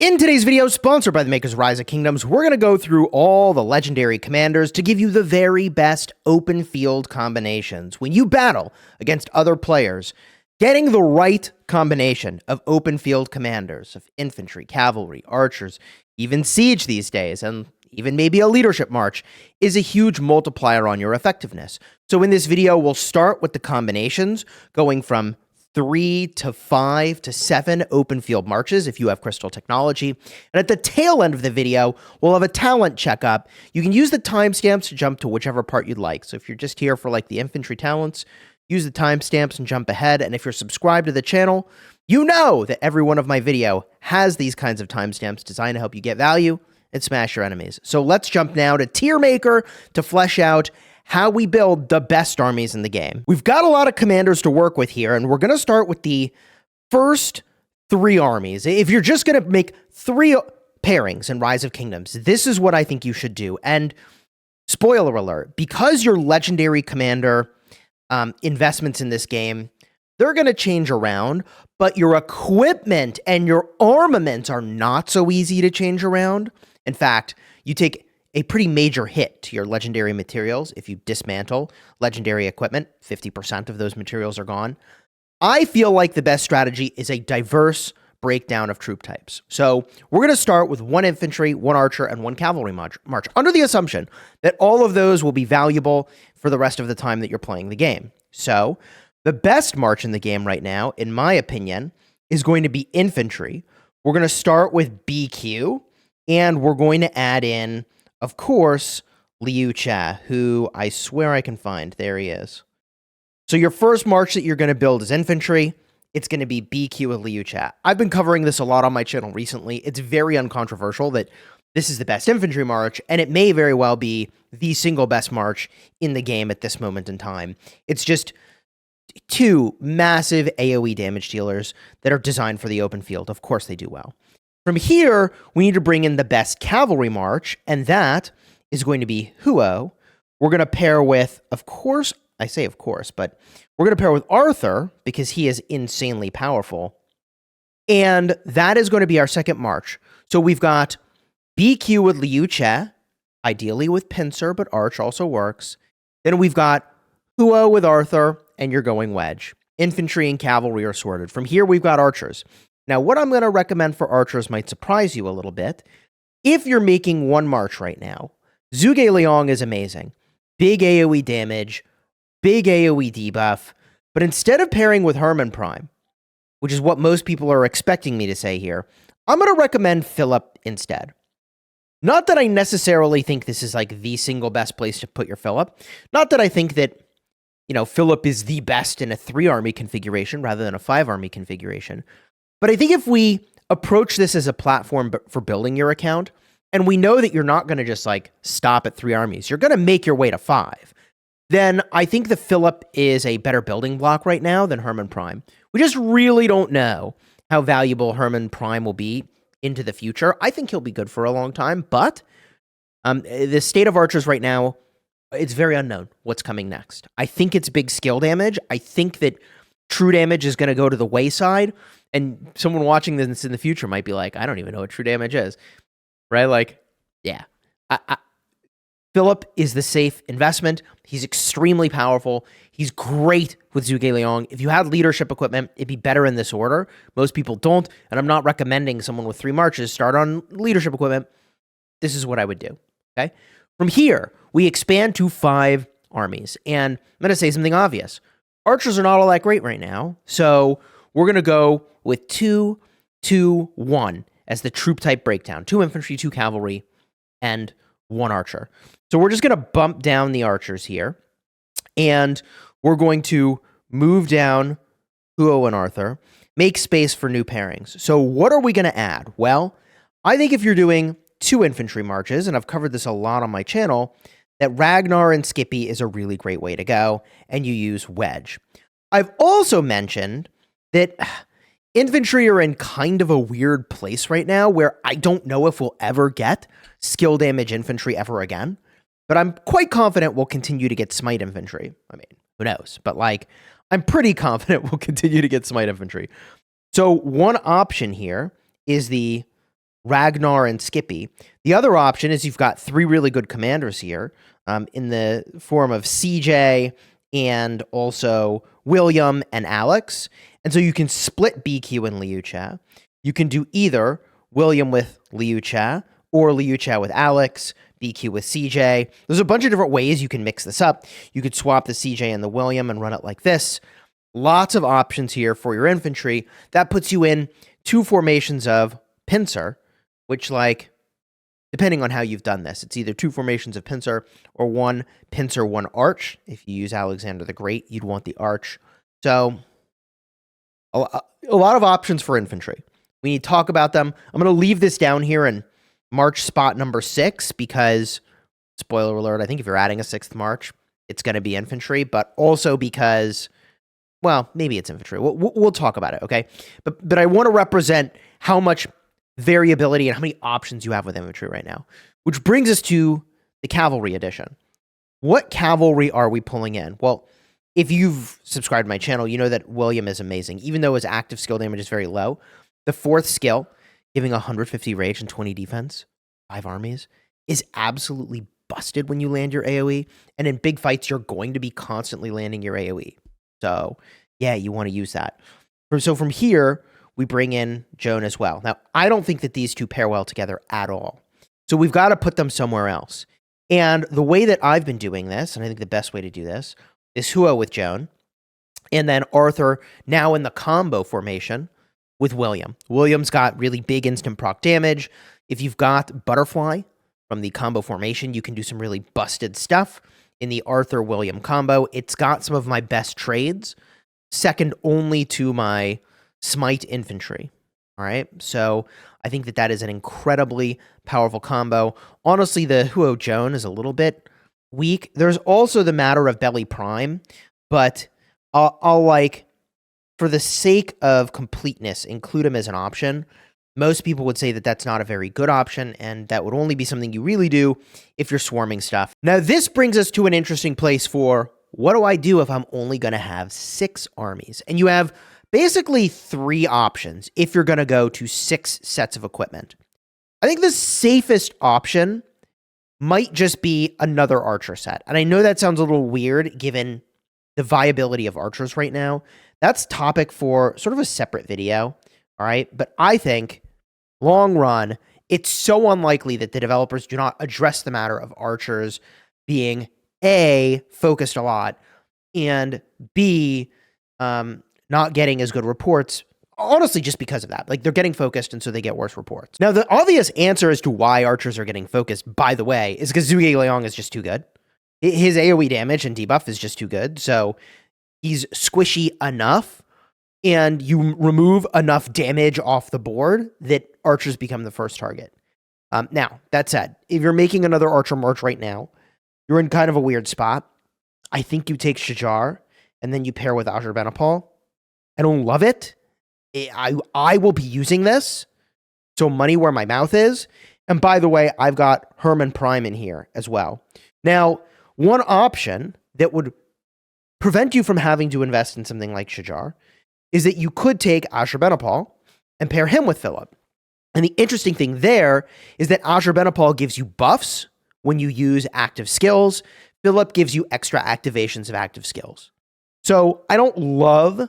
In today's video, sponsored by the makers of Rise of Kingdoms, we're going to go through all the legendary commanders to give you the very best open field combinations. When you battle against other players, getting the right combination of open field commanders, of infantry, cavalry, archers, even siege these days, and even maybe a leadership march, is a huge multiplier on your effectiveness. So in this video, we'll start with the combinations, going from 3 to 5 to 7 open field marches if you have crystal technology. And at the tail end of the video, we'll have a talent checkup. You can use the timestamps to jump to whichever part you'd like. So if you're just here for like the infantry talents, use the timestamps and jump ahead. And if you're subscribed to the channel, you know that every one of my video has these kinds of timestamps designed to help you get value and smash your enemies. So let's jump now to Tier Maker to flesh out how we build the best armies in the game. We've got a lot of commanders to work with here, and we're going to start with the first 3 armies. If you're just going to make 3 pairings in Rise of Kingdoms, this is what I think you should do. And spoiler alert, because your legendary commander investments in this game, they're going to change around, but your equipment and your armaments are not so easy to change around. In fact, you take a pretty major hit to your legendary materials if you dismantle legendary equipment. 50% of those materials are gone. I feel like the best strategy is a diverse breakdown of troop types. So we're going to start with 1 infantry, 1 archer, and 1 cavalry march, under the assumption that all of those will be valuable for the rest of the time that you're playing the game. So the best march in the game right now, in my opinion, is going to be infantry. We're going to start with BQ, and we're going to add in, of course, Liu Cha, who I swear I can find. There he is. So your first march that you're going to build is infantry. It's going to be BQ with Liu Cha. I've been covering this a lot on my channel recently. It's very uncontroversial that this is the best infantry march, and it may very well be the single best march in the game at this moment in time. It's just 2 massive AoE damage dealers that are designed for the open field. Of course they do well. From here, we need to bring in the best cavalry march, and that is going to be Huo. We're going to pair with, of course, I say of course, but we're going to pair with Arthur because he is insanely powerful. And that is going to be our second march. So we've got BQ with Liu Cha, ideally with Pincer, but Arch also works. Then we've got Huo with Arthur, and you're going wedge. Infantry and cavalry are sorted. From here, we've got archers. Now, what I'm going to recommend for archers might surprise you a little bit. If you're making 1 march right now, Zhuge Liang is amazing. Big AoE damage, big AoE debuff, but instead of pairing with Hermann Prime, which is what most people are expecting me to say here, I'm going to recommend Philip instead. Not that I necessarily think this is like the single best place to put your Philip. Not that I think that, Philip is the best in a 3-army configuration rather than a 5-army configuration. But I think if we approach this as a platform for building your account, and we know that you're not going to just like stop at 3 armies, you're going to make your way to 5, then I think the Philip is a better building block right now than Hermann Prime. We just really don't know how valuable Hermann Prime will be into the future. I think he'll be good for a long time, but the state of archers right now, it's very unknown what's coming next. I think it's big skill damage. I think that true damage is going to go to the wayside. And someone watching this in the future might be like, I don't even know what true damage is, right? Like, yeah. Philip is the safe investment. He's extremely powerful. He's great with Zhuge Liang. If you had leadership equipment, it'd be better in this order. Most people don't, and I'm not recommending someone with 3 marches start on leadership equipment. This is what I would do, okay? From here, we expand to 5 armies, and I'm going to say something obvious. Archers are not all that great right now, so we're going to go with 2, 2, 1 as the troop type breakdown. 2 infantry, 2 cavalry, and 1 archer. So we're just going to bump down the archers here, and we're going to move down Huo and Arthur, make space for new pairings. So what are we going to add? Well, I think if you're doing 2 infantry marches, and I've covered this a lot on my channel, that Ragnar and Skippy is a really great way to go, and you use wedge. I've also mentioned that infantry are in kind of a weird place right now where I don't know if we'll ever get skill damage infantry ever again, but I'm quite confident we'll continue to get smite infantry. I mean, who knows? But like, I'm pretty confident we'll continue to get smite infantry. So one option here is the Ragnar and Skippy. The other option is you've got 3 really good commanders here in the form of CJ and also William and Alex. And so you can split BQ and Liu Cha. You can do either William with Liu Cha or Liu Cha with Alex, BQ with CJ. There's a bunch of different ways you can mix this up. You could swap the CJ and the William and run it like this. Lots of options here for your infantry. That puts you in 2 formations of pincer, which, like, depending on how you've done this, it's either 2 formations of pincer or 1 pincer, 1 arch. If you use Alexander the Great, you'd want the arch. So a lot of options for infantry. We need to talk about them. I'm going to leave this down here in March spot number 6 because, spoiler alert, I think if you're adding a 6th March, it's going to be infantry, but also because, well, maybe it's infantry. We'll talk about it, okay? But I want to represent how much variability and how many options you have with infantry right now, which brings us to the cavalry edition. What cavalry are we pulling in? Well, if you've subscribed to my channel, you know that William is amazing. Even though his active skill damage is very low, the 4th skill, giving 150 rage and 20 defense, 5 armies, is absolutely busted when you land your AoE. And in big fights, you're going to be constantly landing your AoE. So, yeah, you want to use that. So from here, we bring in Joan as well. Now, I don't think that these 2 pair well together at all. So we've got to put them somewhere else. And the way that I've been doing this, and I think the best way to do this, is Huo with Joan, and then Arthur now in the combo formation with William. William's got really big instant proc damage. If you've got Butterfly from the combo formation, you can do some really busted stuff in the Arthur-William combo. It's got some of my best trades, second only to my Smite infantry. All right, so I think that that is an incredibly powerful combo. Honestly, the Huo Joan is a little bit weak. There's also the matter of Belly Prime, but I'll like, for the sake of completeness, include him as an option. Most people would say that that's not a very good option, and that would only be something you really do if you're swarming stuff. Now, this brings us to an interesting place for what do I do if I'm only going to have 6 armies? And you have basically 3 options if you're going to go to 6 sets of equipment. I think the safest option might just be another archer set. And I know that sounds a little weird given the viability of archers right now. That's topic for sort of a separate video, all right? But I think, long run, it's so unlikely that the developers do not address the matter of archers being A, focused a lot, and B, not getting as good reports, honestly, just because of that. Like, they're getting focused, and so they get worse reports. Now, the obvious answer as to why archers are getting focused, by the way, is because Zhuge Liang is just too good. His AoE damage and debuff is just too good, so he's squishy enough, and you remove enough damage off the board that archers become the first target. Now, that said, if you're making another archer march right now, you're in kind of a weird spot. I think you take Shajar, and then you pair with Ashurbanipal. I don't love it. I will be using this, so money where my mouth is. And by the way, I've got Hermann Prime in here as well. Now, one option that would prevent you from having to invest in something like Shajar is that you could take Ashurbanipal and pair him with Philip. And the interesting thing there is that Ashurbanipal gives you buffs when you use active skills. Philip gives you extra activations of active skills. So I don't love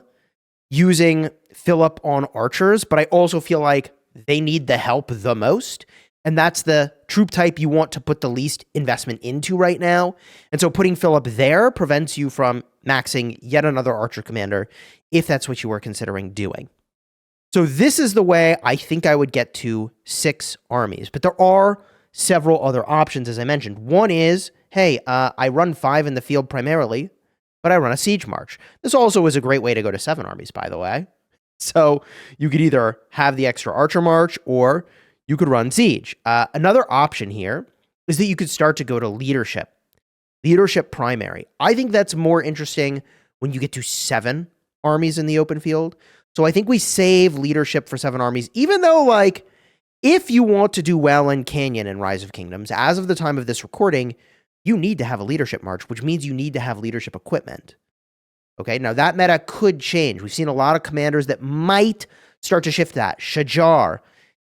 using Philip on archers, but I also feel like they need the help the most. And that's the troop type you want to put the least investment into right now. And so putting Philip there prevents you from maxing yet another archer commander if that's what you were considering doing. So this is the way I think I would get to 6 armies. But there are several other options, as I mentioned. One is, hey, I run 5 in the field primarily, but I run a siege march. This also is a great way to go to 7 armies, by the way. So you could either have the extra archer march or you could run siege. Another option here is that you could start to go to leadership primary. I think that's more interesting when you get to 7 armies in the open field. So I think we save leadership for 7 armies, even though, like, if you want to do well in Canyon and Rise of Kingdoms, as of the time of this recording, you need to have a leadership march, which means you need to have leadership equipment. Okay, now that meta could change. We've seen a lot of commanders that might start to shift that. Shajar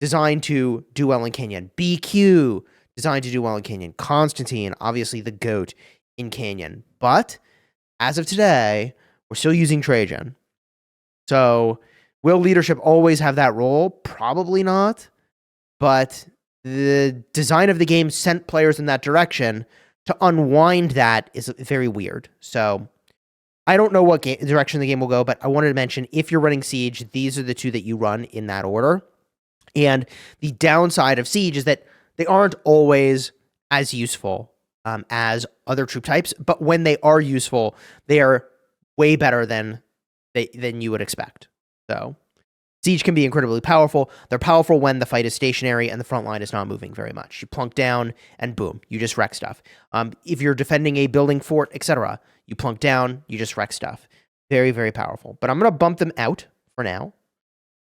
designed to do well in Canyon. BQ, designed to do well in Canyon. Constantine, obviously the GOAT in Canyon. But as of today, we're still using Trajan. So will leadership always have that role? Probably not. But the design of the game sent players in that direction. To unwind that is very weird. So I don't know what direction the game will go, but I wanted to mention, if you're running Siege, these are the two that you run in that order. And the downside of Siege is that they aren't always as useful as other troop types, but when they are useful, they are way better than you would expect. So Siege can be incredibly powerful. They're powerful when the fight is stationary and the front line is not moving very much. You plunk down and boom, you just wreck stuff. If you're defending a building, fort, etc., you plunk down, you just wreck stuff. Very, very powerful. But I'm going to bump them out for now.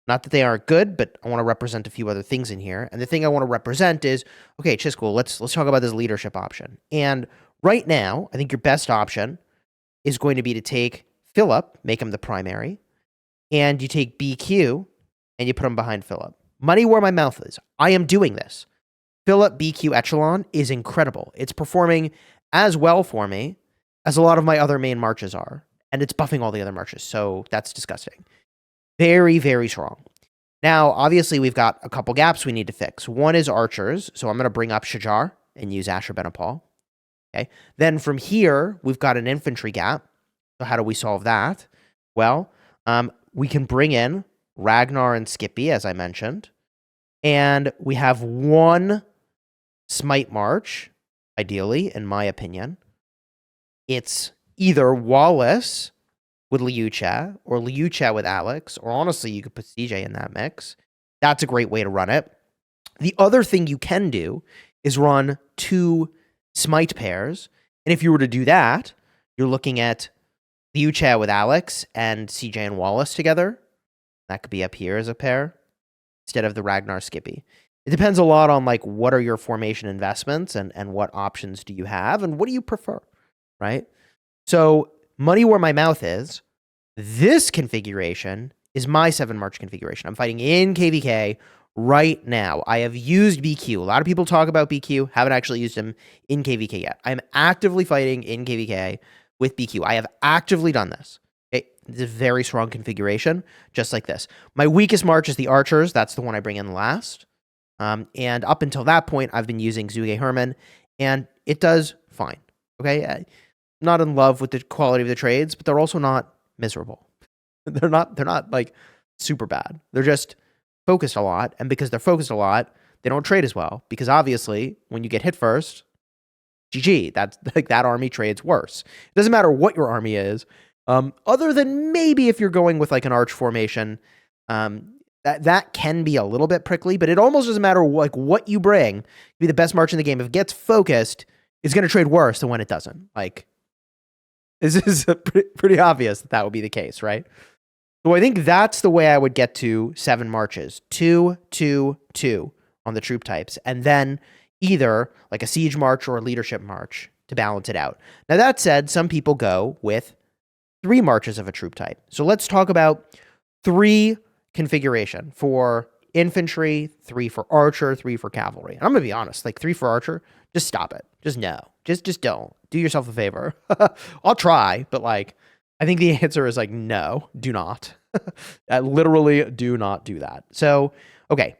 Not that they aren't good, but I want to represent a few other things in here. And the thing I want to represent is, okay, Chisgule, let's talk about this leadership option. And right now, I think your best option is going to be to take Philip, make him the primary, and you take BQ, and you put him behind Philip. Money where my mouth is. I am doing this. Philip BQ Echelon is incredible. It's performing as well for me as a lot of my other main marches are. And it's buffing all the other marches, so that's disgusting. Very, very strong. Now, obviously, we've got a couple gaps we need to fix. One is archers, so I'm going to bring up Shajar and use Ashurbanipal. Okay. Then from here, we've got an infantry gap. So how do we solve that? Well, we can bring in Ragnar and Skippy, as I mentioned. And we have one Smite March, ideally, in my opinion. It's either Wallace with Liucha, or Liucha with Alex, or honestly, you could put CJ in that mix. That's a great way to run it. The other thing you can do is run 2 Smite pairs. And if you were to do that, you're looking at Liucha with Alex and CJ and Wallace together. That could be up here as a pair instead of the Ragnar Skippy. It depends a lot on like what are your formation investments and what options do you have and what do you prefer, right? So money where my mouth is, this configuration is my 7 March configuration. I'm fighting in KVK right now. I have used BQ. A lot of people talk about BQ, haven't actually used him in KVK yet. I'm actively fighting in KVK with BQ. I have actively done this. It's a very strong configuration, just like this. My weakest march is the archers. That's the one I bring in last. And up until that point, I've been using Chisgule Hermann, and it does fine. Okay, I'm not in love with the quality of the trades, but they're also not miserable. They're not like super bad. They're just focused a lot, and because they're focused a lot, they don't trade as well. Because obviously, when you get hit first, GG. That's like that army trades worse. It doesn't matter what your army is. Other than maybe if you're going with like an arch formation, that can be a little bit prickly, but it almost doesn't matter like what you bring to be the best march in the game. If it gets focused, it's going to trade worse than when it doesn't. Like, this is pretty obvious that would be the case, right? So I think that's the way I would get to 7 marches. 2, 2, 2 on the troop types. And then either like a siege march or a leadership march to balance it out. Now that said, some people go with 3 marches of a troop type. So let's talk about 3 configuration for infantry, 3 for archer, 3 for cavalry. And I'm going to be honest, like 3 for archer, just stop it. Just no. Just don't. Do yourself a favor. I'll try, but like, I think the answer is like, no, do not. Literally do not do that. So, okay.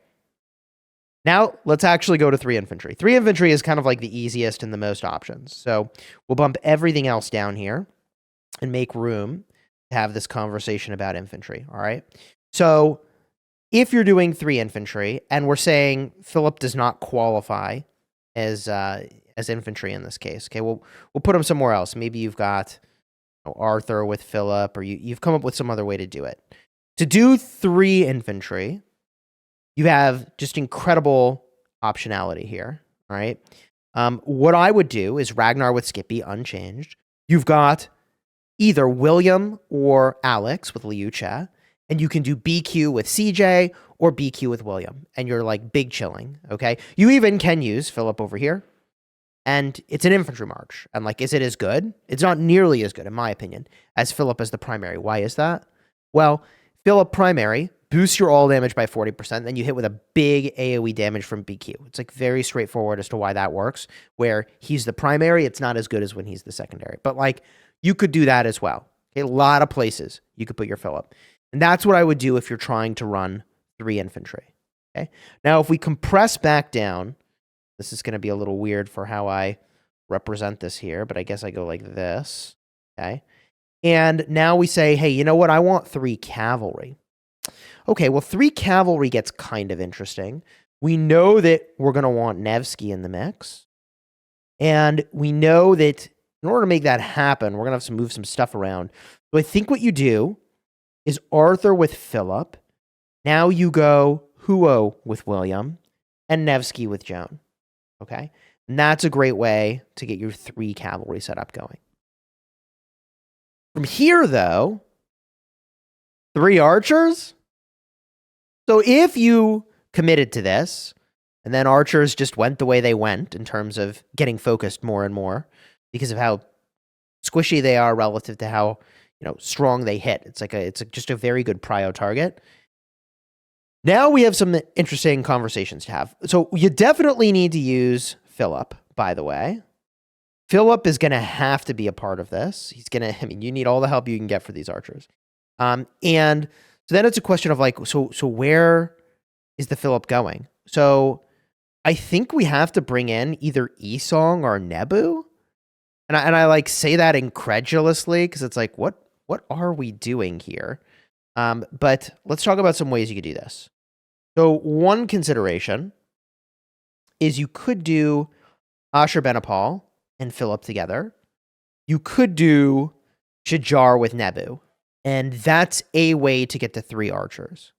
Now, let's actually go to 3 infantry. 3 infantry is kind of like the easiest and the most options. So, we'll bump everything else down here and make room to have this conversation about infantry, all right? So, if you're doing 3 infantry, and we're saying Philip does not qualify as infantry in this case, okay, we'll put him somewhere else. Maybe you've got Arthur with Philip, or you've come up with some other way to do it. To do 3 infantry, you have just incredible optionality here, all right? What I would do is Ragnar with Skippy, unchanged. You've got either William or Alex with Liucha, and you can do BQ with CJ or BQ with William, and you're like big chilling, okay? You even can use Philip over here, and it's an infantry march. And like, is it as good? It's not nearly as good, in my opinion, as Philip as the primary. Why is that? Well, Philip primary boosts your all damage by 40%, then you hit with a big AoE damage from BQ. It's like very straightforward as to why that works, where he's the primary, it's not as good as when he's the secondary. But like, you could do that as well. Okay, a lot of places you could put your Philip. And that's what I would do if you're trying to run 3 infantry. Okay. Now, if we compress back down, this is going to be a little weird for how I represent this here, but I guess I go like this. Okay. And now we say, hey, you know what? I want 3 cavalry. Okay, well, 3 cavalry gets kind of interesting. We know that we're going to want Nevsky in the mix. And we know that in order to make that happen, we're going to have to move some stuff around. So I think what you do is Arthur with Philip. Now you go Huo with William and Nevsky with Joan. Okay? And that's a great way to get your 3 cavalry setup going. From here, though, 3 archers? So if you committed to this, and then archers just went the way they went in terms of getting focused more and more because of how squishy they are relative to how, strong they hit. It's just a very good prio target. Now we have some interesting conversations to have. So you definitely need to use Philip, by the way. Philip is going to have to be a part of this. You need all the help you can get for these archers. And so then it's a question of like, so where is the Philip going? So I think we have to bring in either Esong or Nebu. And I like say that incredulously because it's like, what are we doing here? But let's talk about some ways you could do this. So one consideration is you could do Ashurbanipal and Philip together. You could do Shijar with Nebu. And that's a way to get to 3 archers.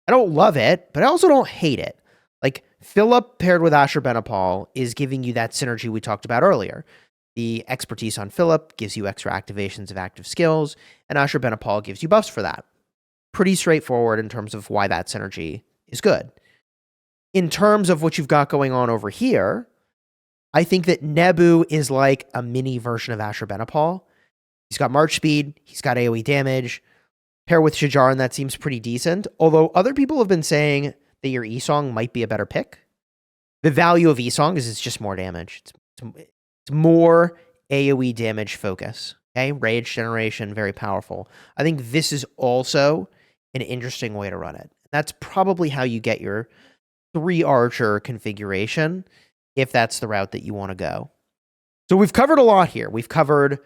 I don't love it, but I also don't hate it. Like, Philip paired with Ashurbanipal is giving you that synergy we talked about earlier. The expertise on Philip gives you extra activations of active skills, and Ashurbanipal gives you buffs for that. Pretty straightforward in terms of why that synergy is good. In terms of what you've got going on over here, I think that Nebu is like a mini version of Ashurbanipal. He's got March speed, he's got AoE damage. Pair with Shijar, and that seems pretty decent. Although other people have been saying that your Esong might be a better pick. The value of Esong is it's just more damage. It's more AoE damage focus. Okay, rage generation, very powerful. I think this is also an interesting way to run it. That's probably how you get your 3 archer configuration, if that's the route that you want to go. So we've covered a lot here. We've covered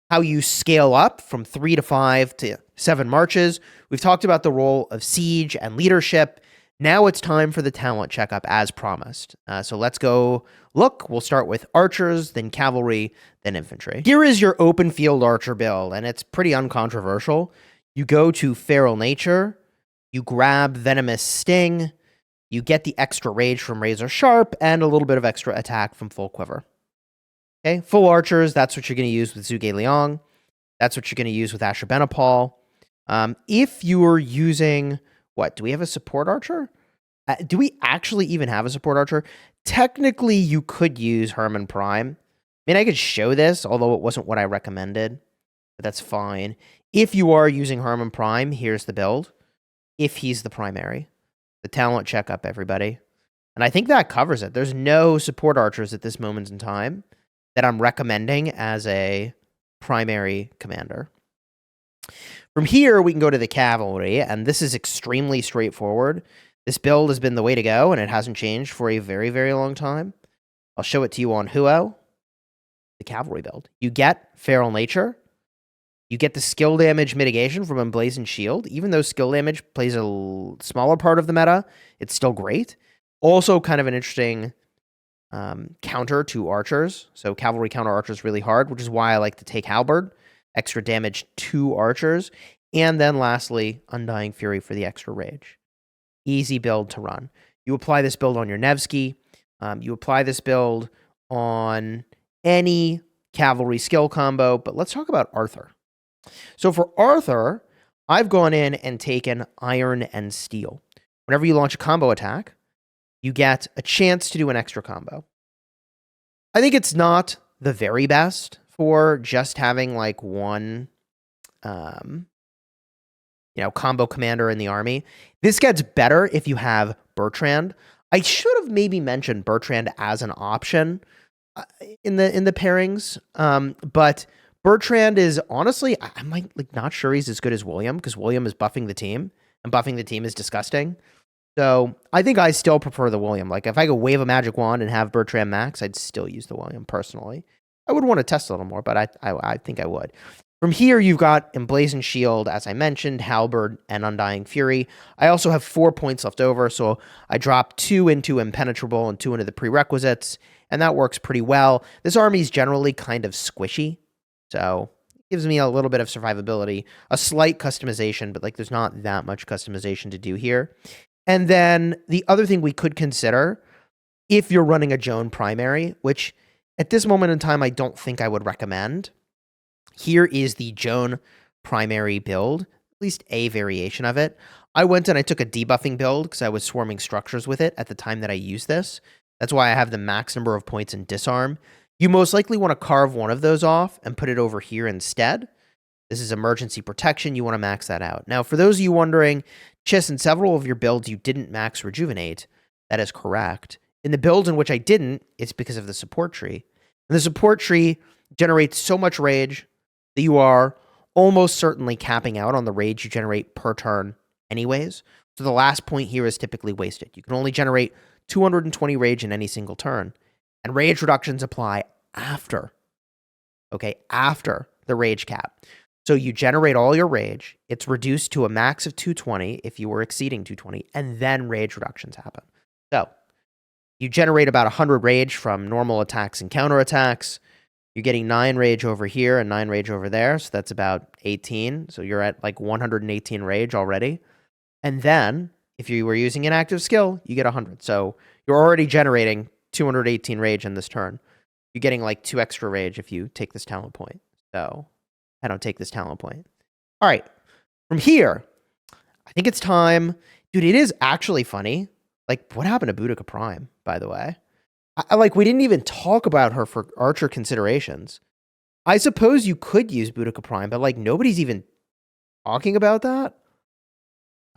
how you scale up from 3 to 5 to 7 marches. We've talked about the role of siege and leadership. Now it's time for the talent checkup as promised. So let's go look. We'll start with archers, then cavalry, then infantry. Here is your open field archer build, and it's pretty uncontroversial. You go to Feral Nature, you grab Venomous Sting, you get the extra rage from Razor Sharp, and a little bit of extra attack from Full Quiver. Okay, full archers, that's what you're going to use with Zhuge Liang. That's what you're going to use with Ashurbanipal. If you're using, do we have a support archer? Do we actually even have a support archer? Technically, you could use Hermann Prime. I mean, I could show this, although it wasn't what I recommended, but that's fine. If you are using Hermann Prime, here's the build. If he's the primary. The talent checkup, everybody. And I think that covers it. There's no support archers at this moment in time that I'm recommending as a primary commander. From here, we can go to the cavalry, and this is extremely straightforward. This build has been the way to go, and it hasn't changed for a very, very long time. I'll show it to you on Huo, the cavalry build. You get Feral Nature. You get the skill damage mitigation from Emblazoned Shield. Even though skill damage plays a smaller part of the meta, it's still great. Also kind of an interesting counter to archers. So cavalry counter archers really hard, which is why I like to take Halberd. Extra damage to archers. And then lastly, Undying Fury for the extra rage. Easy build to run. You apply this build on your Nevsky. You apply this build on any cavalry skill combo. But let's talk about Arthur. So for Arthur, I've gone in and taken Iron and Steel. Whenever you launch a combo attack, you get a chance to do an extra combo. I think it's not the very best for just having like one combo commander in the army. This gets better if you have Bertrand. I should have maybe mentioned Bertrand as an option in the pairings, but Bertrand is honestly, I'm not sure he's as good as William, because William is buffing the team, and buffing the team is disgusting. So I think I still prefer the William. Like if I could wave a magic wand and have Bertrand max, I'd still use the William personally. I would want to test a little more, but I think I would. From here, you've got Emblazoned Shield, as I mentioned, Halberd, and Undying Fury. I also have 4 points left over, so I drop 2 into Impenetrable and 2 into the prerequisites, and that works pretty well. This army is generally kind of squishy, so it gives me a little bit of survivability, a slight customization, but there's not that much customization to do here. And then the other thing we could consider, if you're running a Joan primary, which at this moment in time, I don't think I would recommend. Here is the Joan primary build, at least a variation of it. I went and I took a debuffing build because I was swarming structures with it at the time that I used this. That's why I have the max number of points in disarm. You most likely want to carve one of those off and put it over here instead. This is emergency protection. You want to max that out. Now, for those of you wondering, Chis, in several of your builds, you didn't max rejuvenate. That is correct. In the builds in which I didn't, it's because of the support tree. And the support tree generates so much rage that you are almost certainly capping out on the rage you generate per turn anyways. So the last point here is typically wasted. You can only generate 220 rage in any single turn. And rage reductions apply after. Okay, after the rage cap. So you generate all your rage. It's reduced to a max of 220 if you were exceeding 220, and then rage reductions happen. So you generate about 100 rage from normal attacks and counterattacks. You're getting 9 rage over here and 9 rage over there, so that's about 18. So you're at 118 rage already. And then, if you were using an active skill, you get 100. So you're already generating 218 rage in this turn. You're getting 2 extra rage if you take this talent point. So I don't take this talent point. All right. From here, I think it's time. Dude, it is actually funny. What happened to Boudica Prime, by the way? We didn't even talk about her for archer considerations. I suppose you could use Boudica Prime, but nobody's even talking about that.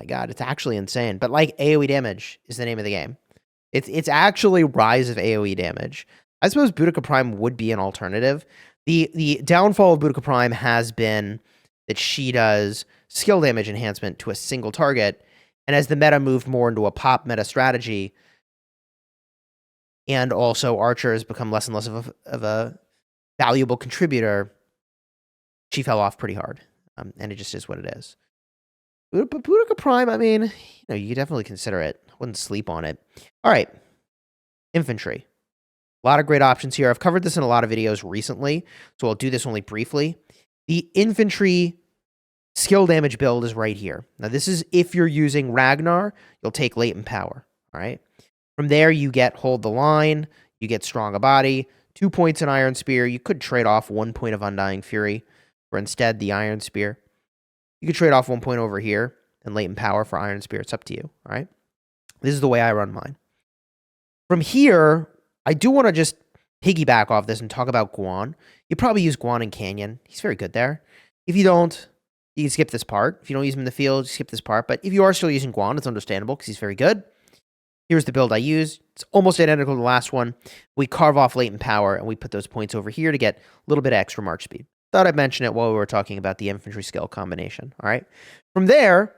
My God, it's actually insane. But AoE damage is the name of the game. It's actually rise of AoE damage. I suppose Boudica Prime would be an alternative. The downfall of Boudica Prime has been that she does skill damage enhancement to a single target, and as the meta moved more into a pop meta strategy, and also Archer has become less and less of a valuable contributor, she fell off pretty hard, and it just is what it is. But Boudica Prime, I mean, you could definitely consider it. I wouldn't sleep on it. All right, infantry. A lot of great options here. I've covered this in a lot of videos recently, so I'll do this only briefly. The infantry skill damage build is right here. Now, this is if you're using Ragnar, you'll take latent power, all right? From there, you get hold the line, you get strong a body, 2 points in Iron Spear. You could trade off 1 point of Undying Fury for instead the Iron Spear. You could trade off 1 point over here and latent power for Iron Spear. It's up to you, all right? This is the way I run mine. From here, I do want to just piggyback off this and talk about Guan. You probably use Guan in Canyon. He's very good there. If you don't, you can skip this part. If you don't use him in the field, skip this part. But if you are still using Guan, it's understandable because he's very good. Here's the build I use. It's almost identical to the last one. We carve off latent power, and we put those points over here to get a little bit of extra march speed. Thought I'd mention it while we were talking about the infantry skill combination. All right. From there,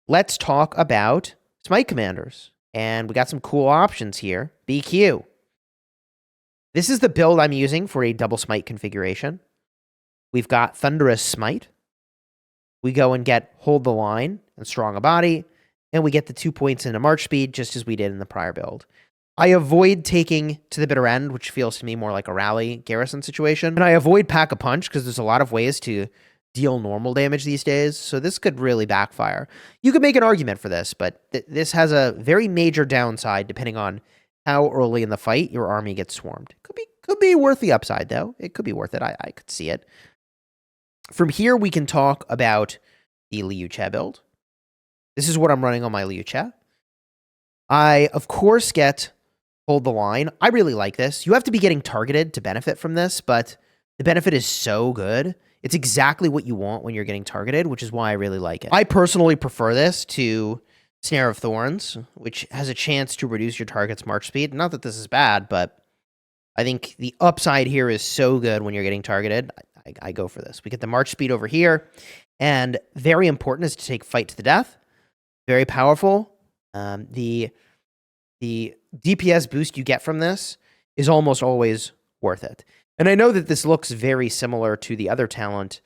let's talk about Smite Commanders. And we got some cool options here. BQ. This is the build I'm using for a double Smite configuration. We've got Thunderous Smite. We go and get Hold the Line and Strong a Body, and we get the 2 points into March Speed, just as we did in the prior build. I avoid taking to the bitter end, which feels to me more like a rally garrison situation. And I avoid Pack a Punch, because there's a lot of ways to deal normal damage these days, so this could really backfire. You could make an argument for this, but this has a very major downside depending on how early in the fight your army gets swarmed. Could be worth the upside, though. It could be worth it. I could see it. From here, we can talk about the Liu Che build. This is what I'm running on my Liu Che. I, of course, get Hold the Line. I really like this. You have to be getting targeted to benefit from this, but the benefit is so good. It's exactly what you want when you're getting targeted, which is why I really like it. I personally prefer this to Snare of Thorns, which has a chance to reduce your target's march speed. Not that this is bad, but I think the upside here is so good when you're getting targeted. I go for this. We get the march speed over here, and very important is to take fight to the death. Very powerful. The DPS boost you get from this is almost always worth it. And I know that this looks very similar to the other talent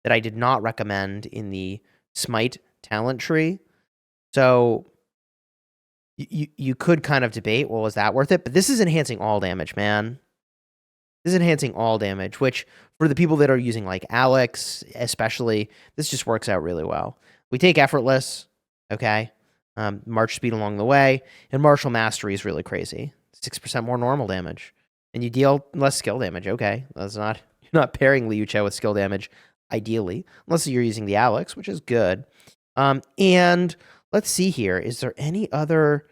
that I did not recommend in the Smite talent tree. So you could kind of debate, well, is that worth it? But this is enhancing all damage, man. This is enhancing all damage, which for the people that are using like Alex, especially, this just works out really well. We take Effortless, okay? March speed along the way, and Martial Mastery is really crazy. 6% more normal damage. And you deal less skill damage, okay. That's not, you're not pairing Liu Che with skill damage, ideally, unless you're using the Alex, which is good. And let's see here. Is there any other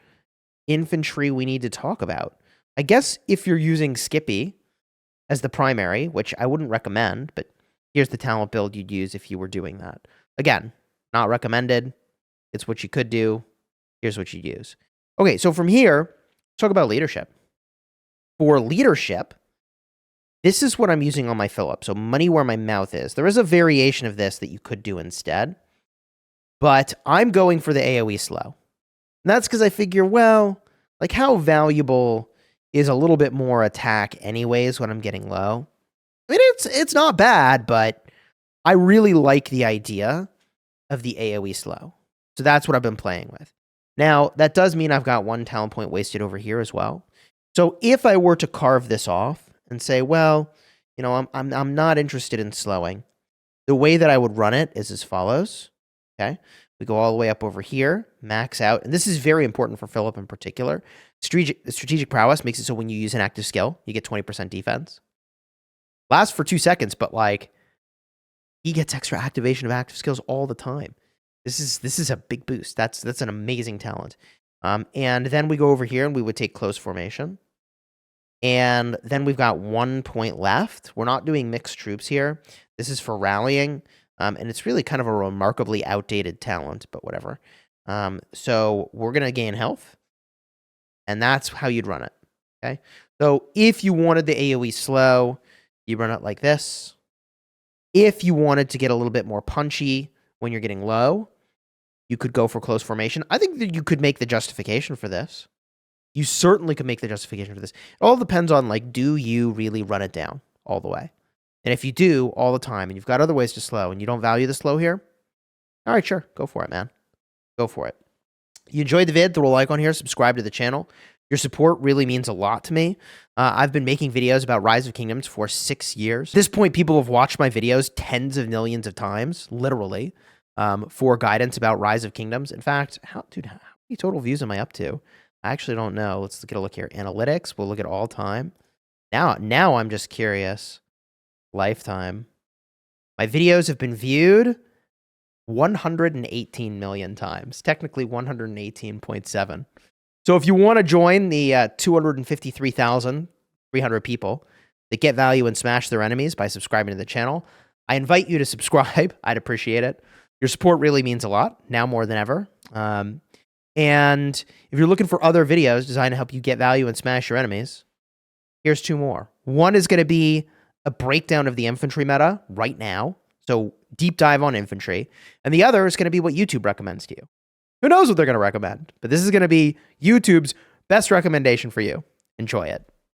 infantry we need to talk about? I guess if you're using Skippy as the primary, which I wouldn't recommend, but here's the talent build you'd use if you were doing that. Again, not recommended. It's what you could do. Here's what you'd use. Okay, so from here, let's talk about leadership. For leadership, this is what I'm using on my Philip. So money where my mouth is. There is a variation of this that you could do instead. But I'm going for the AoE slow. And that's because I figure, well, like how valuable is a little bit more attack anyways when I'm getting low? I mean, it's not bad, but I really like the idea of the AoE slow. So that's what I've been playing with. Now, that does mean I've got one talent point wasted over here as well. So if I were to carve this off and say, well, you know, I'm not interested in slowing, the way that I would run it is as follows. Okay, we go all the way up over here, max out, and this is very important for Philip in particular. Strategic prowess makes it so when you use an active skill, you get 20% defense. Lasts for 2 seconds, but like he gets extra activation of active skills all the time. This is a big boost. That's an amazing talent. And then we go over here and we would take close formation. And then we've got 1 point left. We're not doing mixed troops here. This is for rallying. And it's really kind of a remarkably outdated talent, but whatever. So we're going to gain health. And that's how you'd run it. Okay. So if you wanted the AoE slow, you run it like this. If you wanted to get a little bit more punchy when you're getting low, you could go for close formation. I think that you could make the justification for this. You certainly could make the justification for this. It all depends on, like, do you really run it down all the way? And if you do all the time and you've got other ways to slow and you don't value the slow here, all right, sure, go for it, man. Go for it. You enjoyed the vid, throw a like on here, subscribe to the channel. Your support really means a lot to me. I've been making videos about Rise of Kingdoms for 6 years. At this point, people have watched my videos tens of millions of times, literally, for guidance about Rise of Kingdoms. In fact, how many total views am I up to? I actually don't know. Let's get a look here. Analytics, we'll look at all time. Now I'm just curious. Lifetime. My videos have been viewed 118 million times. Technically 118.7. So if you want to join the 253,300 people that get value and smash their enemies by subscribing to the channel, I invite you to subscribe. I'd appreciate it. Your support really means a lot, now more than ever. And if you're looking for other videos designed to help you get value and smash your enemies, here's 2 more. One is going to be a breakdown of the infantry meta right now. So deep dive on infantry. And the other is going to be what YouTube recommends to you. Who knows what they're going to recommend? But this is going to be YouTube's best recommendation for you. Enjoy it.